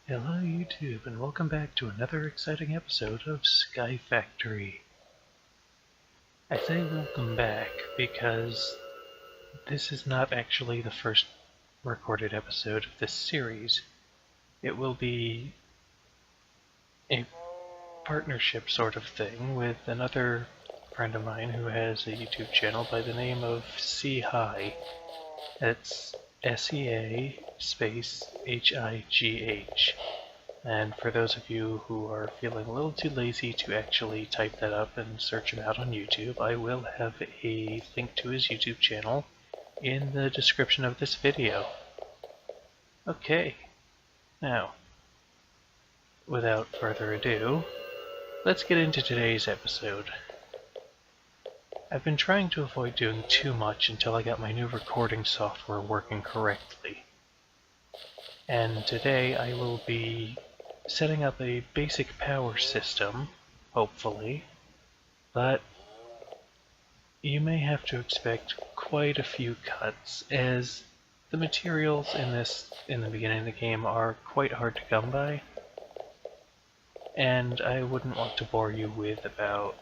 Hello YouTube, and welcome back to another exciting episode of Sky Factory. I say welcome back because this is not actually the first recorded episode of this series. It will be a partnership sort of thing with another friend of mine who has a YouTube channel by the name of seahigh. That's SEA space HIGH. And for those of you who are feeling a little too lazy to actually type that up and search him out on YouTube, I will have a link to his YouTube channel in the description of this video. Okay, now, without further ado, let's get into today's episode. I've been trying to avoid doing too much until I got my new recording software working correctly. And today I will be setting up a basic power system, hopefully, but you may have to expect quite a few cuts, as the materials in the beginning of the game are quite hard to come by, and I wouldn't want to bore you with about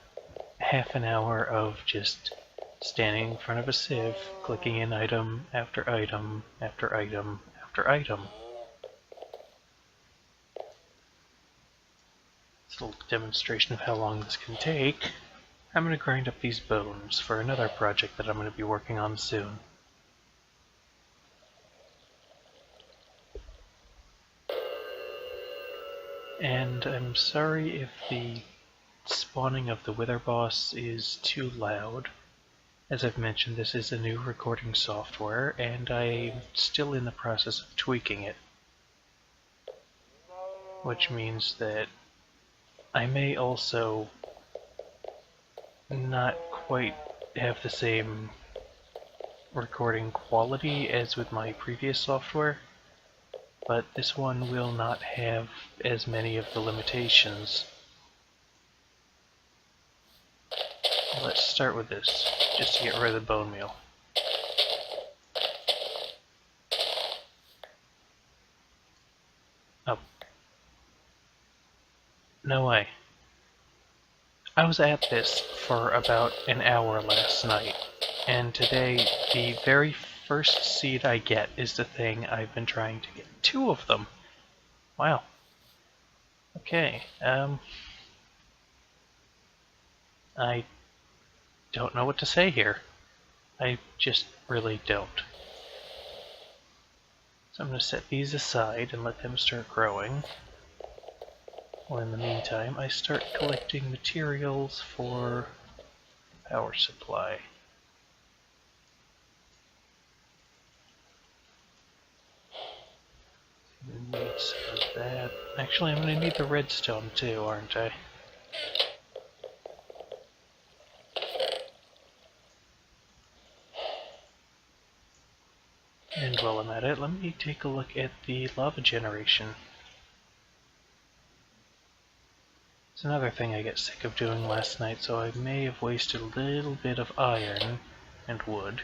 half an hour of just standing in front of a sieve, clicking in item after item after item after item. A little demonstration of how long this can take. I'm going to grind up these bones for another project that I'm going to be working on soon. And I'm sorry if the spawning of the Wither Boss is too loud. As I've mentioned, this is a new recording software, and I'm still in the process of tweaking it. Which means that I may also not quite have the same recording quality as with my previous software, but this one will not have as many of the limitations. Let's start with this, just to get rid of the bone meal. Oh. No way. I was at this for about an hour last night, and today the very first seed I get is the thing I've been trying to get. 2 of them! Wow. Okay, I don't know what to say here. I just really don't. So I'm going to set these aside and let them start growing. Well, in the meantime, I start collecting materials for power supply. Need some of that. Actually, I'm going to need the redstone too, aren't I? And while I'm at it, let me take a look at the lava generation. It's another thing I get sick of doing last night, so I may have wasted a little bit of iron and wood,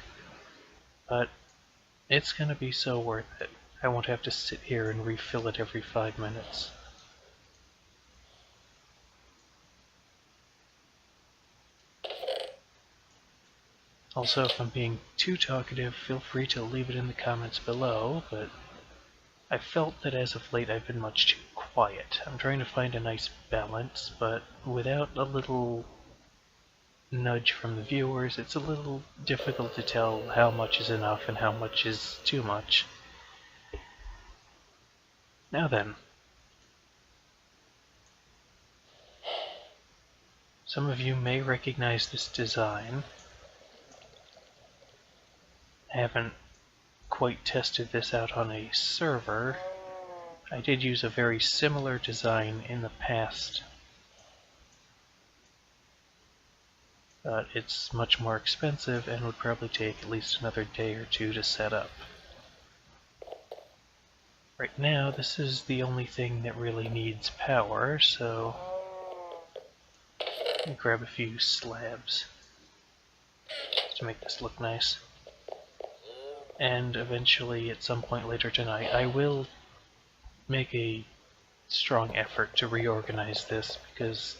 but it's going to be so worth it. I won't have to sit here and refill it every 5 minutes. Also, if I'm being too talkative, feel free to leave it in the comments below, but I felt that as of late I've been much too quiet. I'm trying to find a nice balance, but without a little nudge from the viewers, it's a little difficult to tell how much is enough and how much is too much. Now then, some of you may recognize this design. I haven't quite tested this out on a server. I did use a very similar design in the past, but it's much more expensive and would probably take at least another day or 2 to set up. Right now, this is the only thing that really needs power, so let me grab a few slabs to make this look nice. And eventually, at some point later tonight, I will make a strong effort to reorganize this because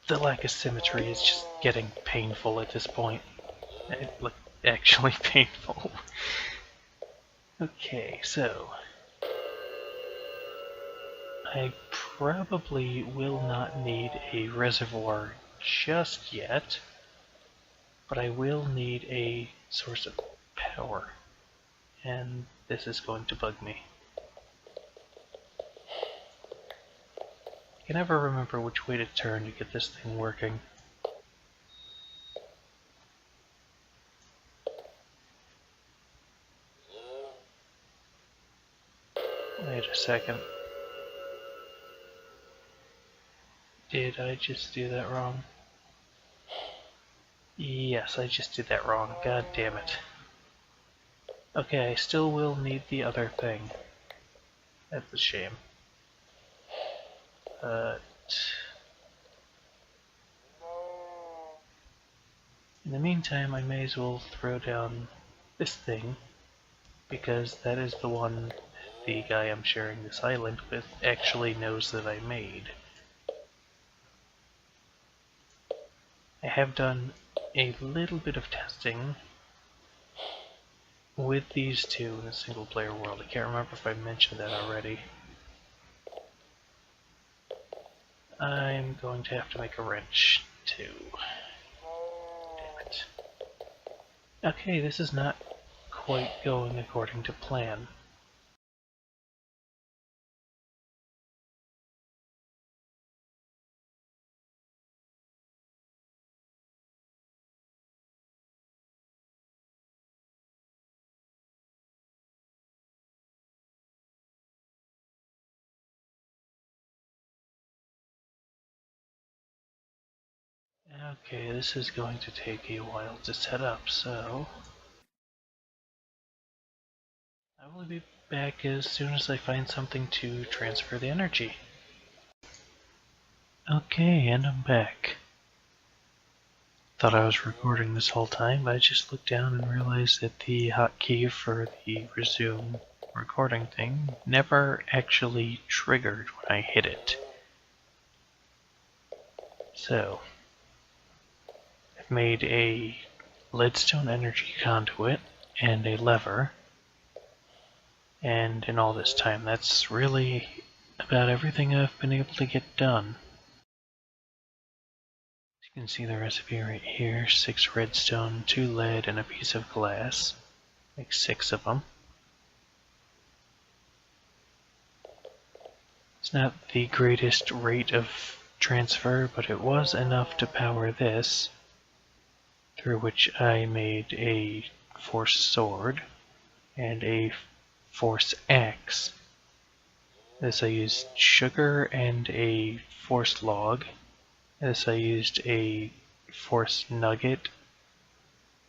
the lack of symmetry is just getting painful at this point. Like, actually painful. Okay, so I probably will not need a reservoir just yet, but I will need a source of power, and this is going to bug me. I can never remember which way to turn to get this thing working. Wait a second. Did I just do that wrong? Yes, I just did that wrong. God damn it. Okay, I still will need the other thing. That's a shame. But in the meantime, I may as well throw down this thing, because that is the one the guy I'm sharing this island with actually knows that I made. I have done a little bit of testing with these two in a single player world. I can't remember if I mentioned that already. I'm going to have to make a wrench too. Damn it. Okay, this is not quite going according to plan. Okay, this is going to take a while to set up, so I will be back as soon as I find something to transfer the energy. Okay, and I'm back. Thought I was recording this whole time, but I just looked down and realized that the hotkey for the resume recording thing never actually triggered when I hit it. So, I've made a leadstone energy conduit and a lever, and in all this time, that's really about everything I've been able to get done. You can see the recipe right here: 6 redstone, 2 lead, and a piece of glass. Like 6 of them. It's not the greatest rate of transfer, but it was enough to power this, through which I made a force sword and a force axe. This I used sugar and a force log. This I used a force nugget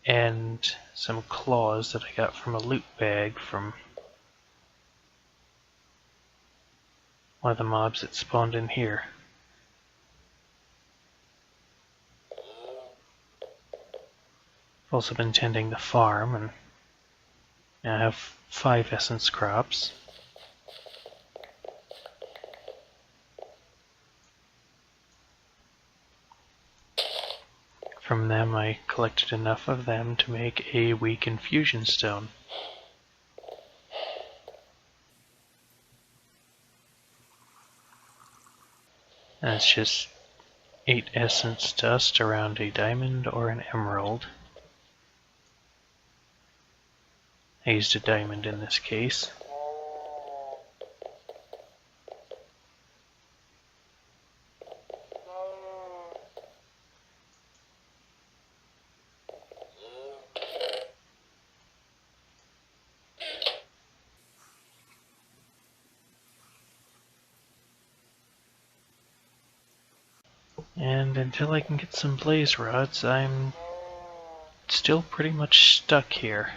and some claws that I got from a loot bag from one of the mobs that spawned in here. I've also been tending the farm, and I have 5 essence crops. From them I collected enough of them to make a weak infusion stone. And it's just 8 essence dust around a diamond or an emerald. I used a diamond in this case. And until I can get some blaze rods, I'm still pretty much stuck here.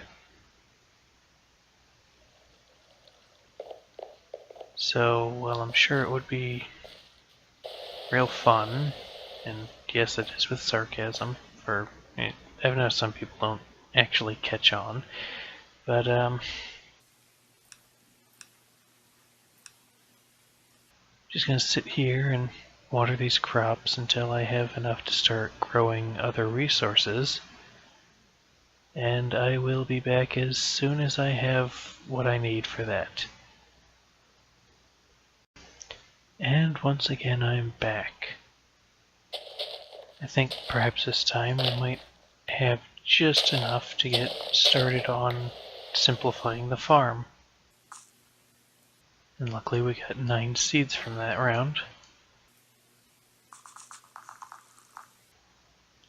So, well, I'm sure it would be real fun, and yes, it is with sarcasm, for I've noticed some people don't actually catch on, but Just gonna sit here and water these crops until I have enough to start growing other resources. And I will be back as soon as I have what I need for that. And once again I'm back. I think perhaps this time we might have just enough to get started on simplifying the farm. And luckily we got 9 seeds from that round.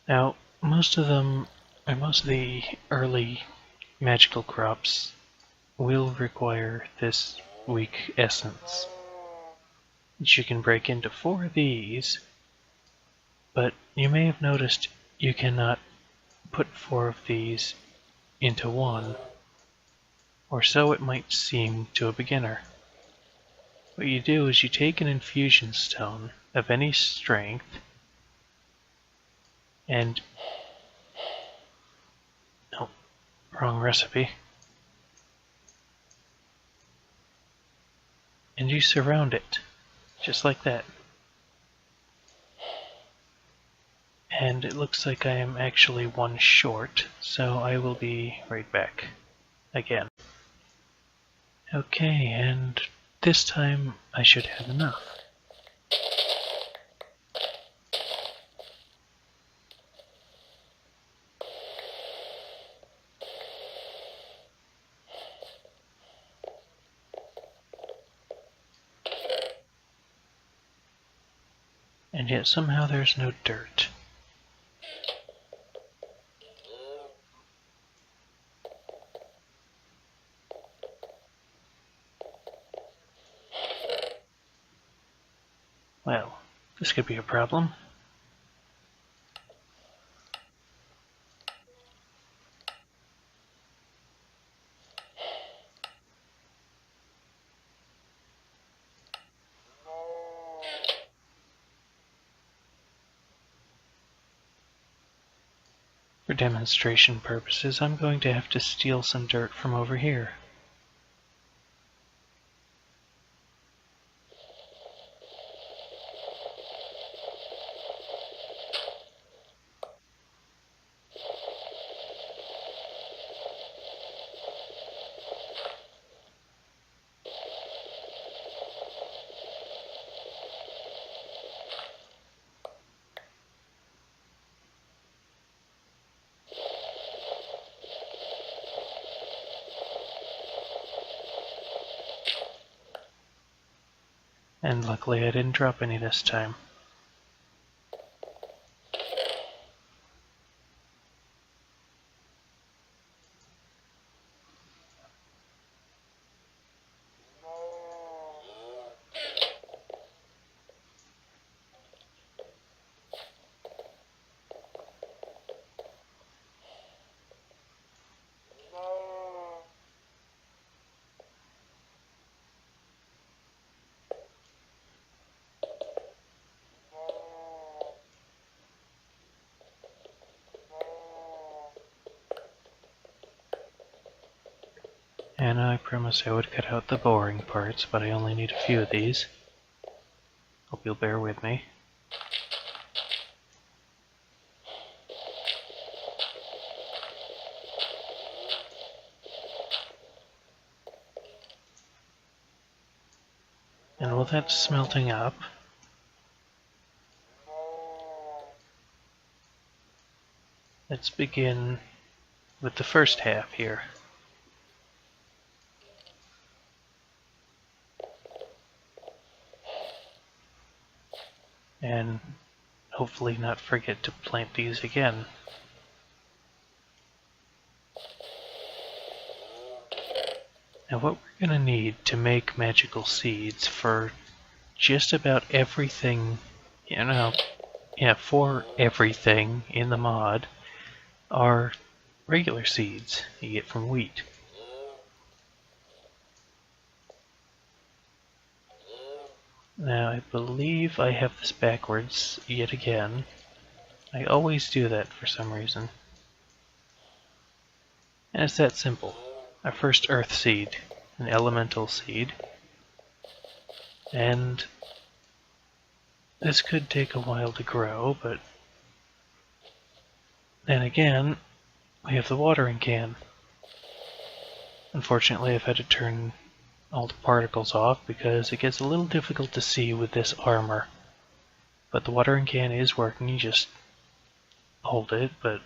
Now, most of the early magical crops will require this weak essence, which you can break into 4 of these, but you may have noticed you cannot put 4 of these into one, or so it might seem to a beginner. What you do is you take an infusion stone of any strength and... oh, wrong recipe. And you surround it, just like that. And it looks like I am actually 1 short, so I will be right back again. Okay, and this time I should have enough. And yet somehow there's no dirt. Well, this could be a problem. For demonstration purposes, I'm going to have to steal some dirt from over here. And luckily I didn't drop any this time. And I promised I would cut out the boring parts, but I only need a few of these. Hope you'll bear with me. And while that's smelting up, let's begin with the first half here. And hopefully not forget to plant these again. Now what we're going to need to make magical seeds for just about everything, for everything in the mod are regular seeds you get from wheat. Now I believe I have this backwards yet again. I always do that for some reason. And it's that simple. Our first earth seed, an elemental seed, and This could take a while to grow, but then again, we have the watering can. Unfortunately, I've had to turn all the particles off because it gets a little difficult to see with this armor. But the watering can is working, you just hold it, but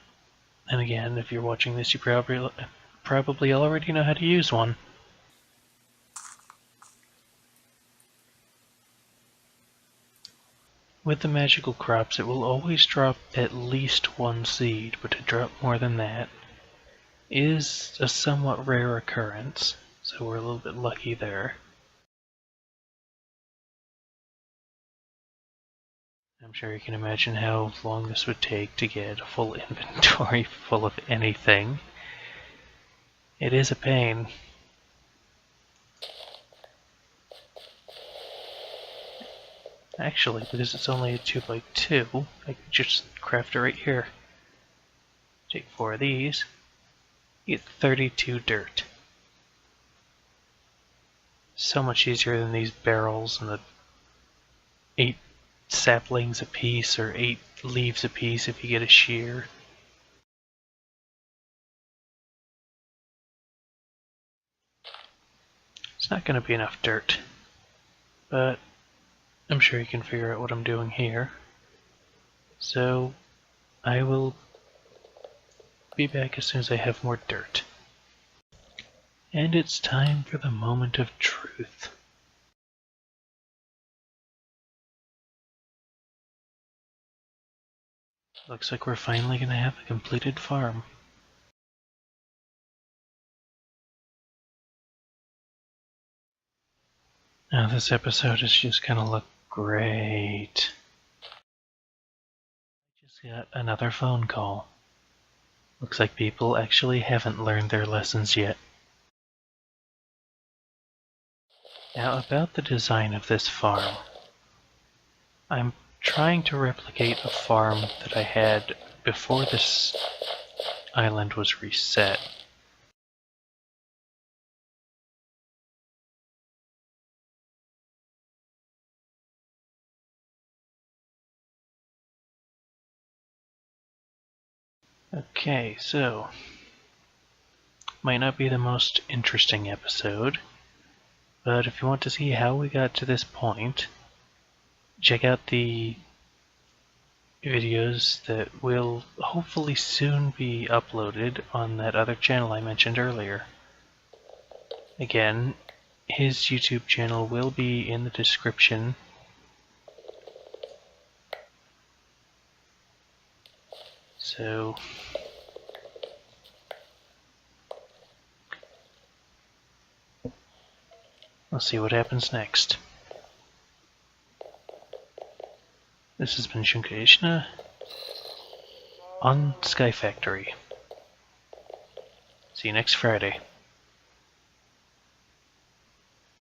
then again, if you're watching this, you probably already know how to use one. With the magical crops, it will always drop at least one seed, but to drop more than that is a somewhat rare occurrence, so we're a little bit lucky there. I'm sure you can imagine how long this would take to get a full inventory full of anything. It is a pain. Actually, because it's only a 2x2, I could just craft it right here. Take 4 of these, get 32 dirt. So much easier than these barrels and the 8 saplings a piece or 8 leaves a piece if you get a shear. It's not going to be enough dirt, but I'm sure you can figure out what I'm doing here. So I will be back as soon as I have more dirt. And it's time for the moment of truth. Looks like we're finally going to have a completed farm. Now this episode is just going to look great. I just got another phone call. Looks like people actually haven't learned their lessons yet. Now about the design of this farm. I'm trying to replicate a farm that I had before this island was reset. Okay, so might not be the most interesting episode, but if you want to see how we got to this point, check out the videos that will hopefully soon be uploaded on that other channel I mentioned earlier. Again, his YouTube channel will be in the description. So we'll see what happens next. This has been SunkaIsna on Sky Factory. See you next Friday.